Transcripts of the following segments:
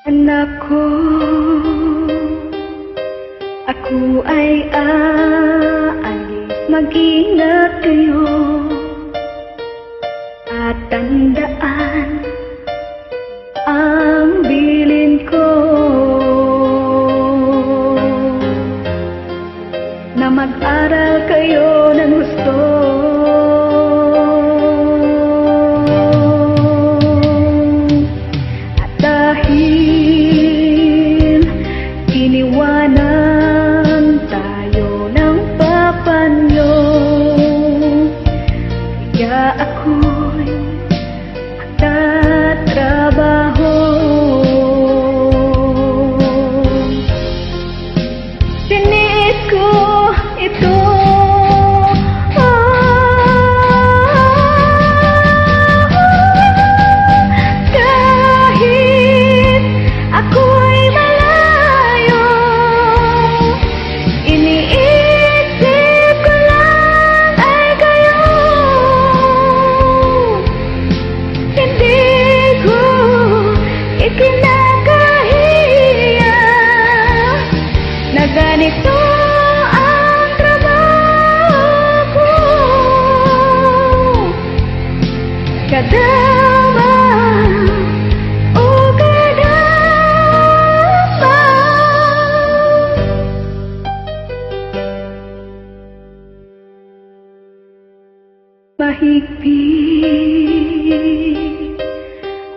Anak ko, ako ay aalis, mag-ingat kayo at tandaan ang bilin ko na mag-aral kayo ng gusto. At dahil iniwanan tayo ng papa niyo, kaya ako'y magtatrabaho. Tiniis ko ito, kahit ako'y malayo, iniisip ko lang ay kayo. Hindi ko ikinakahiya na ganito ang trabaho ko. Kadama o kadama, mahigpit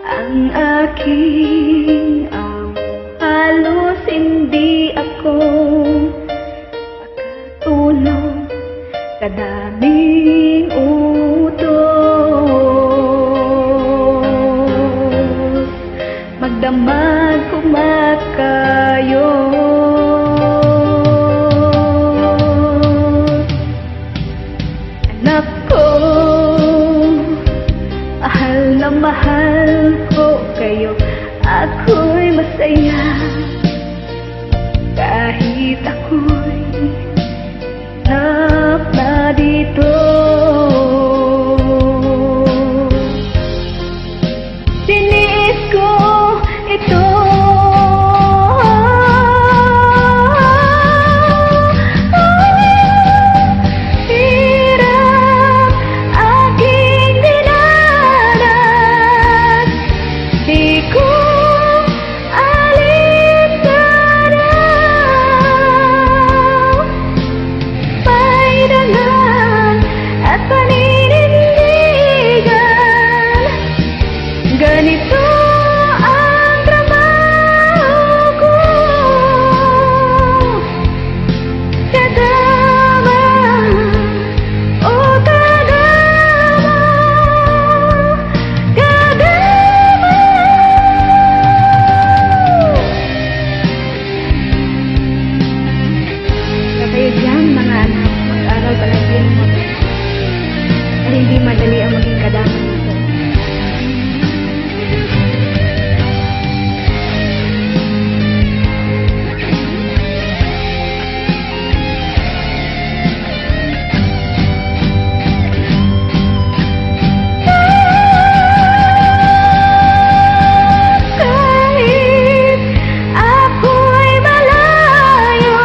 ang aking amo, halos hindi ako makatulog sa daming utos. Magdamag kumakayos, anak ko, mahal na mahal ko kayo. Ako'y masaya kahit ako'y hirap na dito. Tiniis ko ito, hirap aking dinanas, di ko alintanaw. Pairangan at paninindigan, ganito ang trabaho ko. Kadama o kadama, kadama. Kaya dyan mga anak, mag-aral palagi ang mga dahil hindi madali ang maging kadama nito. Kahit ako'y malayo,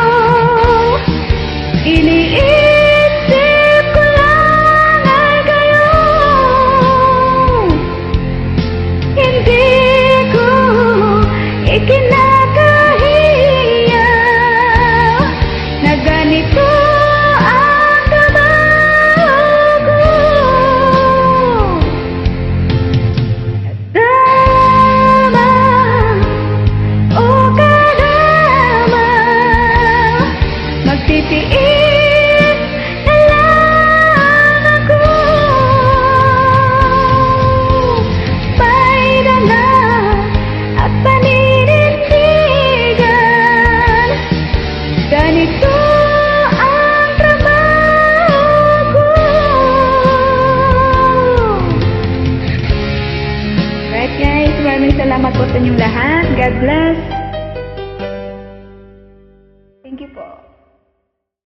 iniisip ko lang ay kayo. Hindi ko ikinakahiya na ganito ang trabaho ko. Kadama o kadama, magtitiis na lang ako. Pairangan at paninindigan, ganito ang trabaho ko. Alright guys, maraming salamat po sa inyong lahat. God bless.